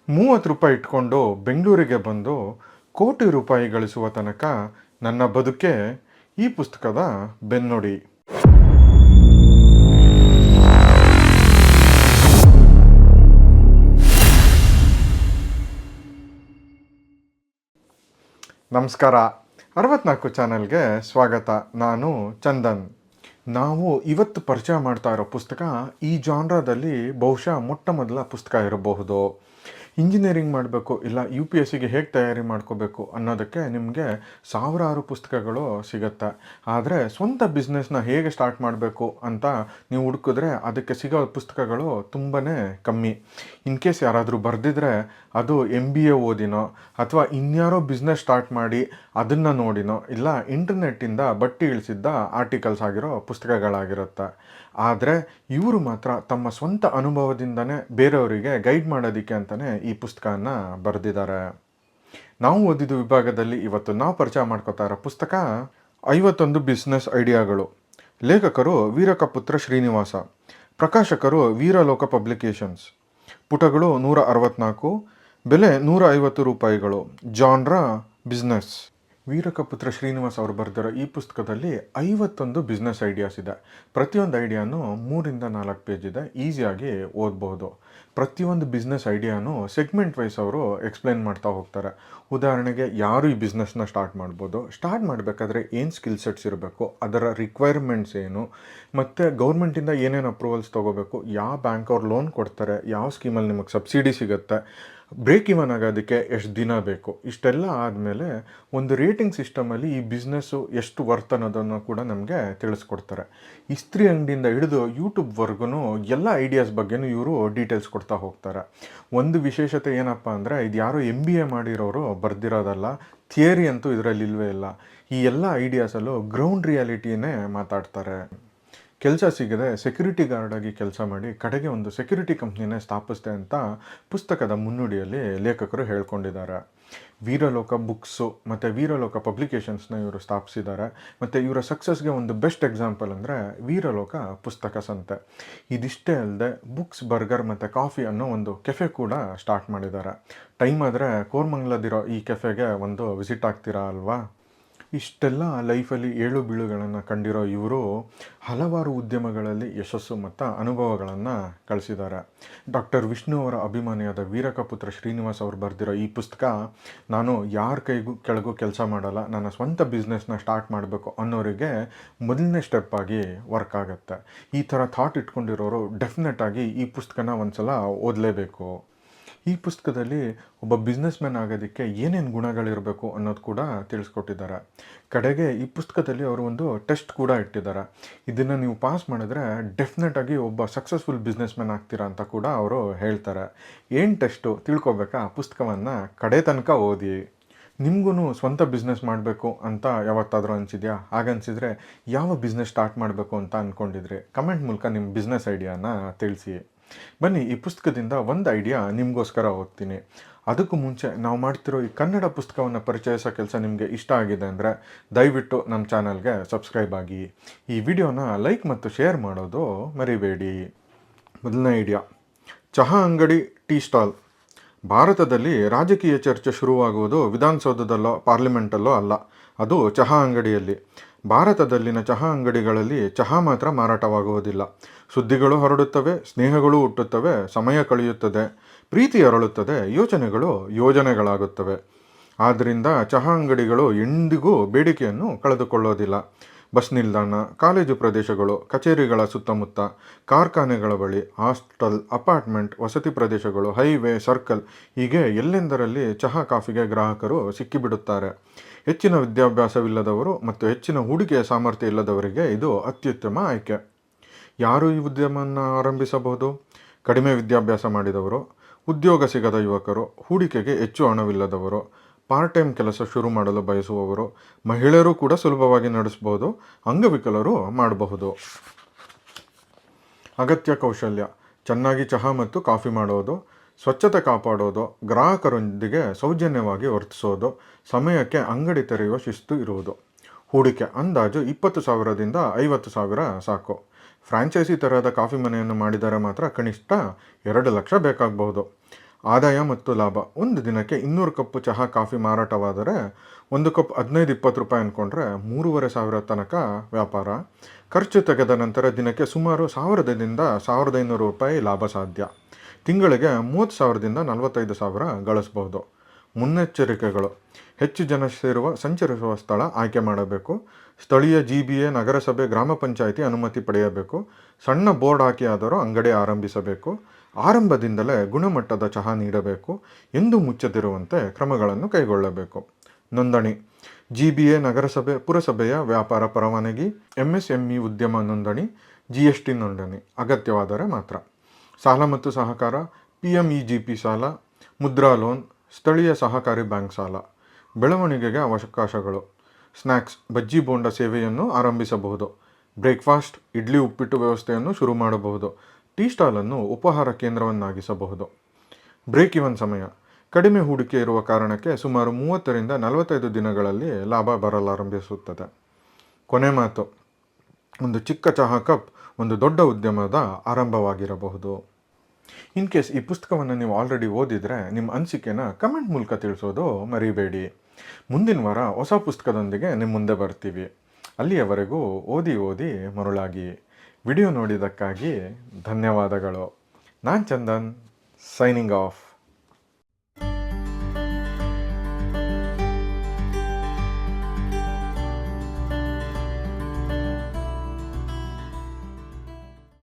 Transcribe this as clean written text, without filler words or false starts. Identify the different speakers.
Speaker 1: ರೂಪಾಯಿ ಇಟ್ಕೊಂಡು ಬೆಂಗಳೂರಿಗೆ ಬಂದು ಕೋಟಿ ರೂಪಾಯಿ ಗಳಿಸುವ ತನಕ ನನ್ನ ಬದುಕೆ ಈ ಪುಸ್ತಕದ ಬೆನ್ನುಡಿ. ನಮಸ್ಕಾರ. 64 ಚಾನಲ್ಗೆ ಸ್ವಾಗತ. ನಾನು ಚಂದನ್. ನಾವು ಇವತ್ತು ಪರಿಚಯ ಮಾಡ್ತಾ ಇರೋ ಪುಸ್ತಕ ಈ ಜಾನ್ರಾದಲ್ಲಿ ಬಹುಶಃ ಮೊಟ್ಟ ಮೊದಲ ಪುಸ್ತಕ ಇರಬಹುದು. ಇಂಜಿನಿಯರಿಂಗ್ ಮಾಡಬೇಕು ಇಲ್ಲ UPSCಗೆ ಹೇಗೆ ತಯಾರಿ ಮಾಡ್ಕೋಬೇಕು ಅನ್ನೋದಕ್ಕೆ ನಿಮಗೆ ಸಾವಿರಾರು ಪುಸ್ತಕಗಳು ಸಿಗುತ್ತೆ. ಆದರೆ ಸ್ವಂತ ಬಿಸ್ನೆಸ್ನ ಹೇಗೆ ಸ್ಟಾರ್ಟ್ ಮಾಡಬೇಕು ಅಂತ ನೀವು ಹುಡುಕಿದ್ರೆ ಅದಕ್ಕೆ ಸಿಗೋ ಪುಸ್ತಕಗಳು ತುಂಬಾ ಕಮ್ಮಿ. ಇನ್ ಕೇಸ್ ಯಾರಾದರೂ ಬರೆದಿದ್ರೆ ಅದು MBA ಓದಿನೋ ಅಥವಾ ಇನ್ಯಾರೋ ಬಿಸ್ನೆಸ್ ಸ್ಟಾರ್ಟ್ ಮಾಡಿ ಅದನ್ನು ನೋಡಿನೋ ಇಲ್ಲ ಇಂಟರ್ನೆಟ್ಟಿಂದ ಬಟ್ಟಿ ಇಳಿಸಿದ್ದ ಆರ್ಟಿಕಲ್ಸ್ ಆಗಿರೋ ಪುಸ್ತಕಗಳಾಗಿರುತ್ತೆ. ಆದರೆ ಇವರು ಮಾತ್ರ ತಮ್ಮ ಸ್ವಂತ ಅನುಭವದಿಂದನೇ ಬೇರೆಯವರಿಗೆ ಗೈಡ್ ಮಾಡೋದಕ್ಕೆ ಅಂತಲೇ ಈ ಪುಸ್ತಕನ ಬರೆದಿದ್ದಾರೆ. ನಾವು ಓದಿದ ವಿಭಾಗದಲ್ಲಿ ಇವತ್ತು ನಾವು ಪರಿಚಯ ಮಾಡ್ಕೋತಾ ಇರೋ ಪುಸ್ತಕ 51 ಬಿಸ್ನೆಸ್ ಐಡಿಯಾಗಳು. ಲೇಖಕರು ವೀರಕಪುತ್ರ ಶ್ರೀನಿವಾಸ. ಪ್ರಕಾಶಕರು ವೀರಲೋಕ ಪಬ್ಲಿಕೇಶನ್ಸ್. ಪುಟಗಳು 164. ಬೆಲೆ 150 ರೂಪಾಯಿಗಳು. Genre business. ವೀರಕಪುತ್ರ ಶ್ರೀನಿವಾಸ್ ಅವರು ಬರೆದಿರೋ ಈ ಪುಸ್ತಕದಲ್ಲಿ 51 ಬಿಸ್ನೆಸ್ ಐಡಿಯಾಸ್ ಇದೆ. ಪ್ರತಿಯೊಂದು ಐಡಿಯಾನು 3-4 ಪೇಜ್ ಇದೆ. ಈಸಿಯಾಗಿ ಓದಬಹುದು. ಪ್ರತಿಯೊಂದು ಬಿಸ್ನೆಸ್ ಐಡಿಯಾನು ಸೆಗ್ಮೆಂಟ್ ವೈಸ್ ಅವರು ಎಕ್ಸ್ಪ್ಲೈನ್ ಮಾಡ್ತಾ ಹೋಗ್ತಾರೆ. ಉದಾಹರಣೆಗೆ ಯಾರು ಈ ಬಿಸ್ನೆಸ್ನ ಸ್ಟಾರ್ಟ್ ಮಾಡ್ಬೋದು, ಸ್ಟಾರ್ಟ್ ಮಾಡಬೇಕಾದ್ರೆ ಏನು ಸ್ಕಿಲ್ ಸೆಟ್ಸ್ ಇರಬೇಕು, ಅದರ ರಿಕ್ವೈರ್ಮೆಂಟ್ಸ್ ಏನು, ಮತ್ತು ಗೌರ್ಮೆಂಟಿಂದ ಏನೇನು ಅಪ್ರೂವಲ್ಸ್ ತೊಗೋಬೇಕು, ಯಾವ ಬ್ಯಾಂಕ್ ಅವ್ರು ಲೋನ್ ಕೊಡ್ತಾರೆ, ಯಾವ ಸ್ಕೀಮಲ್ಲಿ ನಿಮಗೆ ಸಬ್ಸಿಡಿ ಸಿಗುತ್ತೆ, ಬ್ರೇಕ್ ಇವನ್ ಆಗೋದಕ್ಕೆ ಎಷ್ಟು ದಿನ ಬೇಕು, ಇಷ್ಟೆಲ್ಲ ಆದಮೇಲೆ ಒಂದು ರೇಟಿಂಗ್ ಸಿಸ್ಟಮಲ್ಲಿ ಈ ಬಿಸ್ನೆಸ್ಸು ಎಷ್ಟು ವರ್ತ್ ಅನ್ನೋದನ್ನು ಕೂಡ ನಮಗೆ ತಿಳಿಸ್ಕೊಡ್ತಾರೆ. ಇಸ್ತ್ರಿ ಅಂಗಡಿಯಿಂದ ಹಿಡಿದು ಯೂಟ್ಯೂಬ್ವರೆಗೂ ಎಲ್ಲ ಐಡಿಯಾಸ್ ಬಗ್ಗೆನೂ ಇವರು ಡೀಟೇಲ್ಸ್ ಕೊಡ್ತಾ ಹೋಗ್ತಾರೆ. ಒಂದು ವಿಶೇಷತೆ ಏನಪ್ಪ ಅಂದರೆ ಇದು ಯಾರೋ MBA ಮಾಡಿರೋರು ಬರ್ದಿರೋದಲ್ಲ, ಥಿಯರಿ ಅಂತೂ ಇದರಲ್ಲಿ ಇಲ್ವೇ ಇಲ್ಲ. ಈ ಎಲ್ಲ ಐಡಿಯಾಸಲ್ಲೂ ಗ್ರೌಂಡ್ ರಿಯಾಲಿಟಿನೇ ಮಾತಾಡ್ತಾರೆ. ಕೆಲಸ ಸಿಗದೆ ಸೆಕ್ಯೂರಿಟಿ ಗಾರ್ಡಾಗಿ ಕೆಲಸ ಮಾಡಿ ಕಡೆಗೆ ಒಂದು ಸೆಕ್ಯೂರಿಟಿ ಕಂಪ್ನಿನೇ ಸ್ಥಾಪಿಸಿದೆ ಅಂತ ಪುಸ್ತಕದ ಮುನ್ನುಡಿಯಲ್ಲಿ ಲೇಖಕರು ಹೇಳ್ಕೊಂಡಿದ್ದಾರೆ. ವೀರಲೋಕ ಬುಕ್ಸು ಮತ್ತು ವೀರಲೋಕ ಪಬ್ಲಿಕೇಶನ್ಸ್ನ ಇವರು ಸ್ಥಾಪಿಸಿದ್ದಾರೆ. ಮತ್ತು ಇವರ ಸಕ್ಸಸ್ಗೆ ಒಂದು ಬೆಸ್ಟ್ ಎಕ್ಸಾಂಪಲ್ ಅಂದರೆ ವೀರಲೋಕ ಪುಸ್ತಕ ಸಂತೆ. ಇದಿಷ್ಟೇ ಅಲ್ಲದೆ ಬುಕ್ಸ್, ಬರ್ಗರ್ ಮತ್ತು ಕಾಫಿ ಅನ್ನೋ ಒಂದು ಕೆಫೆ ಕೂಡ ಸ್ಟಾರ್ಟ್ ಮಾಡಿದ್ದಾರೆ. ಟೈಮ್ ಆದರೆ ಕೋರ್ಮಂಗ್ಲದಿರೋ ಈ ಕೆಫೆಗೆ ಒಂದು ವಿಸಿಟ್ ಆಗ್ತೀರಾ ಅಲ್ವಾ? ಇಷ್ಟೆಲ್ಲ ಲೈಫಲ್ಲಿ ಏಳು ಬೀಳುಗಳನ್ನು ಕಂಡಿರೋ ಇವರು ಹಲವಾರು ಉದ್ಯಮಗಳಲ್ಲಿ ಯಶಸ್ಸು ಮತ್ತು ಅನುಭವಗಳನ್ನು ಕಳಿಸಿದ್ದಾರೆ. ಡಾಕ್ಟರ್ ವಿಷ್ಣು ಅವರ ಅಭಿಮಾನಿಯಾದ ವೀರಕಪುತ್ರ ಶ್ರೀನಿವಾಸ್ ಅವರು ಬರೆದಿರೋ ಈ ಪುಸ್ತಕ ನಾನು ಯಾರ ಕೈಗೂ ಕೆಳಗೂ ಕೆಲಸ ಮಾಡಲ್ಲ, ನನ್ನ ಸ್ವಂತ ಬಿಸ್ನೆಸ್ನ ಸ್ಟಾರ್ಟ್ ಮಾಡಬೇಕು ಅನ್ನೋರಿಗೆ ಮೊದಲನೇ ಸ್ಟೆಪ್ ಆಗಿ ವರ್ಕ್ ಆಗುತ್ತೆ. ಈ ಥರ ಥಾಟ್ ಇಟ್ಕೊಂಡಿರೋರು ಡೆಫಿನೆಟಾಗಿ ಈ ಪುಸ್ತಕನ ಒಂದು ಸಲ ಓದಲೇಬೇಕು. ಈ ಪುಸ್ತಕದಲ್ಲಿ ಒಬ್ಬ ಬಿಸ್ನೆಸ್ ಮ್ಯಾನ್ ಆಗೋದಕ್ಕೆ ಏನೇನು ಗುಣಗಳಿರಬೇಕು ಅನ್ನೋದು ಕೂಡ ತಿಳಿಸ್ಕೊಟ್ಟಿದ್ದಾರೆ. ಕಡೆಗೆ ಈ ಪುಸ್ತಕದಲ್ಲಿ ಅವರು ಒಂದು ಟೆಸ್ಟ್ ಕೂಡ ಇಟ್ಟಿದ್ದಾರೆ. ಇದನ್ನು ನೀವು ಪಾಸ್ ಮಾಡಿದ್ರೆ ಡೆಫಿನೆಟಾಗಿ ಒಬ್ಬ ಸಕ್ಸಸ್ಫುಲ್ ಬಿಸ್ನೆಸ್ ಮ್ಯಾನ್ ಆಗ್ತೀರಾ ಅಂತ ಕೂಡ ಅವರು ಹೇಳ್ತಾರೆ. ಏನು ಟೆಸ್ಟು ತಿಳ್ಕೊಬೇಕಾ? ಪುಸ್ತಕವನ್ನು ಕಡೆ ತನಕ ಓದಿ. ನಿಮಗೂ ಸ್ವಂತ ಬಿಸ್ನೆಸ್ ಮಾಡಬೇಕು ಅಂತ ಯಾವತ್ತಾದರೂ ಅನಿಸಿದೆಯಾ? ಹಾಗನ್ಸಿದ್ರೆ ಯಾವ ಬಿಸ್ನೆಸ್ ಸ್ಟಾರ್ಟ್ ಮಾಡಬೇಕು ಅಂತ ಅಂದ್ಕೊಂಡಿದ್ರಿ? ಕಮೆಂಟ್ ಮೂಲಕ ನಿಮ್ಮ ಬಿಸ್ನೆಸ್ ಐಡಿಯಾನ ತಿಳಿಸಿ. ಬನ್ನಿ, ಈ ಪುಸ್ತಕದಿಂದ ಒಂದು ಐಡಿಯಾ ನಿಮಗೋಸ್ಕರ ಓದ್ತೀನಿ. ಅದಕ್ಕೂ ಮುಂಚೆ ನಾವು ಮಾಡ್ತಿರೋ ಈ ಕನ್ನಡ ಪುಸ್ತಕವನ್ನು ಪರಿಚಯಿಸೋ ಕೆಲಸ ನಿಮಗೆ ಇಷ್ಟ ಆಗಿದೆ ಅಂದರೆ ದಯವಿಟ್ಟು ನಮ್ಮ ಚಾನಲ್ಗೆ ಸಬ್ಸ್ಕ್ರೈಬ್ ಆಗಿ. ಈ ವಿಡಿಯೋನ ಲೈಕ್ ಮತ್ತು ಶೇರ್ ಮಾಡೋದು ಮರಿಬೇಡಿ. ಮೊದಲನೇ ಐಡಿಯಾ, ಚಹಾ ಅಂಗಡಿ, ಟೀ ಸ್ಟಾಲ್. ಭಾರತದಲ್ಲಿ ರಾಜಕೀಯ ಚರ್ಚೆ ಶುರುವಾಗುವುದು ವಿಧಾನಸೌಧದಲ್ಲೋ ಪಾರ್ಲಿಮೆಂಟಲ್ಲೋ ಅಲ್ಲ, ಅದು ಚಹಾ ಅಂಗಡಿಯಲ್ಲಿ. ಭಾರತದಲ್ಲಿನ ಚಹಾ ಅಂಗಡಿಗಳಲ್ಲಿ ಚಹಾ ಮಾತ್ರ ಮಾರಾಟವಾಗುವುದಿಲ್ಲ. ಸುದ್ದಿಗಳು ಹರಡುತ್ತವೆ, ಸ್ನೇಹಗಳು ಹುಟ್ಟುತ್ತವೆ, ಸಮಯ ಕಳೆಯುತ್ತದೆ, ಪ್ರೀತಿ ಅರಳುತ್ತದೆ, ಯೋಚನೆಗಳು ಯೋಜನೆಗಳಾಗುತ್ತವೆ. ಆದ್ದರಿಂದ ಚಹಾ ಅಂಗಡಿಗಳು ಎಂದಿಗೂ ಬೇಡಿಕೆಯನ್ನು ಕಳೆದುಕೊಳ್ಳೋದಿಲ್ಲ. ಬಸ್ ನಿಲ್ದಾಣ, ಕಾಲೇಜು ಪ್ರದೇಶಗಳು, ಕಚೇರಿಗಳ ಸುತ್ತಮುತ್ತ, ಕಾರ್ಖಾನೆಗಳ ಬಳಿ, ಹಾಸ್ಟೆಲ್, ಅಪಾರ್ಟ್ಮೆಂಟ್, ವಸತಿ ಪ್ರದೇಶಗಳು, ಹೈವೇ, ಸರ್ಕಲ್, ಹೀಗೆ ಎಲ್ಲೆಂದರಲ್ಲಿ ಚಹಾ ಕಾಫಿಗೆ ಗ್ರಾಹಕರು ಸಿಕ್ಕಿಬಿಡುತ್ತಾರೆ. ಹೆಚ್ಚಿನ ವಿದ್ಯಾಭ್ಯಾಸವಿಲ್ಲದವರು ಮತ್ತು ಹೆಚ್ಚಿನ ಹೂಡಿಕೆಯ ಸಾಮರ್ಥ್ಯ ಇಲ್ಲದವರಿಗೆ ಇದು ಅತ್ಯುತ್ತಮ ಆಯ್ಕೆ. ಯಾರು ಈ ಉದ್ಯಮವನ್ನು ಆರಂಭಿಸಬಹುದು? ಕಡಿಮೆ ವಿದ್ಯಾಭ್ಯಾಸ ಮಾಡಿದವರು, ಉದ್ಯೋಗ ಸಿಗದ ಯುವಕರು, ಹೂಡಿಕೆಗೆ ಹೆಚ್ಚು ಹಣವಿಲ್ಲದವರು, ಪಾರ್ಟ್ ಟೈಮ್ ಕೆಲಸ ಶುರು ಮಾಡಲು ಬಯಸುವವರು, ಮಹಿಳೆಯರು ಕೂಡ ಸುಲಭವಾಗಿ ನಡೆಸಬಹುದು, ಅಂಗವಿಕಲರು ಮಾಡಬಹುದು. ಅಗತ್ಯ ಕೌಶಲ್ಯ: ಚೆನ್ನಾಗಿ ಚಹಾ ಮತ್ತು ಕಾಫಿ ಮಾಡೋದು, ಸ್ವಚ್ಛತೆ ಕಾಪಾಡೋದು, ಗ್ರಾಹಕರೊಂದಿಗೆ ಸೌಜನ್ಯವಾಗಿ ವರ್ತಿಸೋದು, ಸಮಯಕ್ಕೆ ಅಂಗಡಿ ತೆರೆಯುವ ಶಿಸ್ತು ಇರುವುದು. ಹೂಡಿಕೆ ಅಂದಾಜು 20,000ದಿಂದ 50,000 ಸಾಕು. ಫ್ರಾಂಚೈಸಿ ತರಹದ ಕಾಫಿ ಮನೆಯನ್ನು ಮಾಡಿದರೆ ಮಾತ್ರ ಕನಿಷ್ಠ 2 ಲಕ್ಷ ಬೇಕಾಗಬಹುದು. ಆದಾಯ ಮತ್ತು ಲಾಭ. ಒಂದು ದಿನಕ್ಕೆ 200 ಕಪ್ ಚಹಾ ಕಾಫಿ ಮಾರಾಟವಾದರೆ 1 ಕಪ್ 15-20 ರೂಪಾಯಿ ಅಂದ್ಕೊಂಡ್ರೆ 3,500 ತನಕ ವ್ಯಾಪಾರ. ಖರ್ಚು ತೆಗೆದ ನಂತರ ದಿನಕ್ಕೆ ಸುಮಾರು 1,000ದಿಂದ 1,500 ರೂಪಾಯಿ ಲಾಭ ಸಾಧ್ಯ. ತಿಂಗಳಿಗೆ 30,000ದಿಂದ 45,000 ಗಳಿಸಬಹುದು. ಮುನ್ನೆಚ್ಚರಿಕೆಗಳು: ಹೆಚ್ಚು ಜನ ಸೇರುವ ಸಂಚರಿಸುವ ಸ್ಥಳ ಆಯ್ಕೆ ಮಾಡಬೇಕು. ಸ್ಥಳೀಯ GBA, ನಗರಸಭೆ, ಗ್ರಾಮ ಪಂಚಾಯಿತಿ ಅನುಮತಿ ಪಡೆಯಬೇಕು. ಸಣ್ಣ ಬೋರ್ಡ್ ಹಾಕಿಯಾದರೂ ಅಂಗಡಿ ಆರಂಭಿಸಬೇಕು. ಆರಂಭದಿಂದಲೇ ಗುಣಮಟ್ಟದ ಚಹಾ ನೀಡಬೇಕು. ಎಂದು ಮುಚ್ಚದಿರುವಂತೆ ಕ್ರಮಗಳನ್ನು ಕೈಗೊಳ್ಳಬೇಕು. ನೋಂದಣಿ: GBA, ನಗರಸಭೆ, ಪುರಸಭೆಯ ವ್ಯಾಪಾರ ಪರವಾನಗಿ, MSME ಉದ್ಯಮ ನೋಂದಣಿ, GST ನೋಂದಣಿ ಅಗತ್ಯವಾದರೆ ಮಾತ್ರ. ಸಾಲ ಮತ್ತು ಸಹಕಾರ: PMEGP ಸಾಲ, ಮುದ್ರಾ ಲೋನ್, ಸ್ಥಳೀಯ ಸಹಕಾರಿ ಬ್ಯಾಂಕ್ ಸಾಲ. ಬೆಳವಣಿಗೆಗೆ ಅವಕಾಶಗಳು: ಸ್ನ್ಯಾಕ್ಸ್, ಬಜ್ಜಿ ಬೋಂಡ ಸೇವೆಯನ್ನು ಆರಂಭಿಸಬಹುದು. ಬ್ರೇಕ್ಫಾಸ್ಟ್, ಇಡ್ಲಿ ಉಪ್ಪಿಟ್ಟು ವ್ಯವಸ್ಥೆಯನ್ನು ಶುರು ಮಾಡಬಹುದು. ಟೀ ಸ್ಟಾಲನ್ನು ಉಪಹಾರ ಕೇಂದ್ರವನ್ನಾಗಿಸಬಹುದು. ಬ್ರೇಕ್ ಇವನ್ ಸಮಯ: ಕಡಿಮೆ ಹೂಡಿಕೆ ಇರುವ ಕಾರಣಕ್ಕೆ ಸುಮಾರು 30ರಿಂದ 45 ದಿನಗಳಲ್ಲಿ ಲಾಭ ಬರಲಾರಂಭಿಸುತ್ತದೆ. ಕೊನೆ ಮಾತು: ಒಂದು ಚಿಕ್ಕ ಚಹಾ ಕಪ್ ಒಂದು ದೊಡ್ಡ ಉದ್ಯಮದ ಆರಂಭವಾಗಿರಬಹುದು. ಇನ್ ಕೇಸ್ ಈ ಪುಸ್ತಕವನ್ನು ನೀವು ಆಲ್ರೆಡಿ ಓದಿದರೆ ನಿಮ್ಮ ಅನಿಸಿಕೆನ ಕಮೆಂಟ್ ಮೂಲಕ ತಿಳಿಸೋದು ಮರಿಬೇಡಿ. ಮುಂದಿನ ವಾರ ಹೊಸ ಪುಸ್ತಕದೊಂದಿಗೆ ನಿಮ್ಮ ಮುಂದೆ ಬರ್ತೀವಿ. ಅಲ್ಲಿಯವರೆಗೂ ಓದಿ ಮರುಳಾಗಿ. ವಿಡಿಯೋ ನೋಡಿದ್ದಕ್ಕಾಗಿ ಧನ್ಯವಾದಗಳು. ನಾನು ಚಂದನ್, ಸೈನಿಂಗ್ ಆಫ್.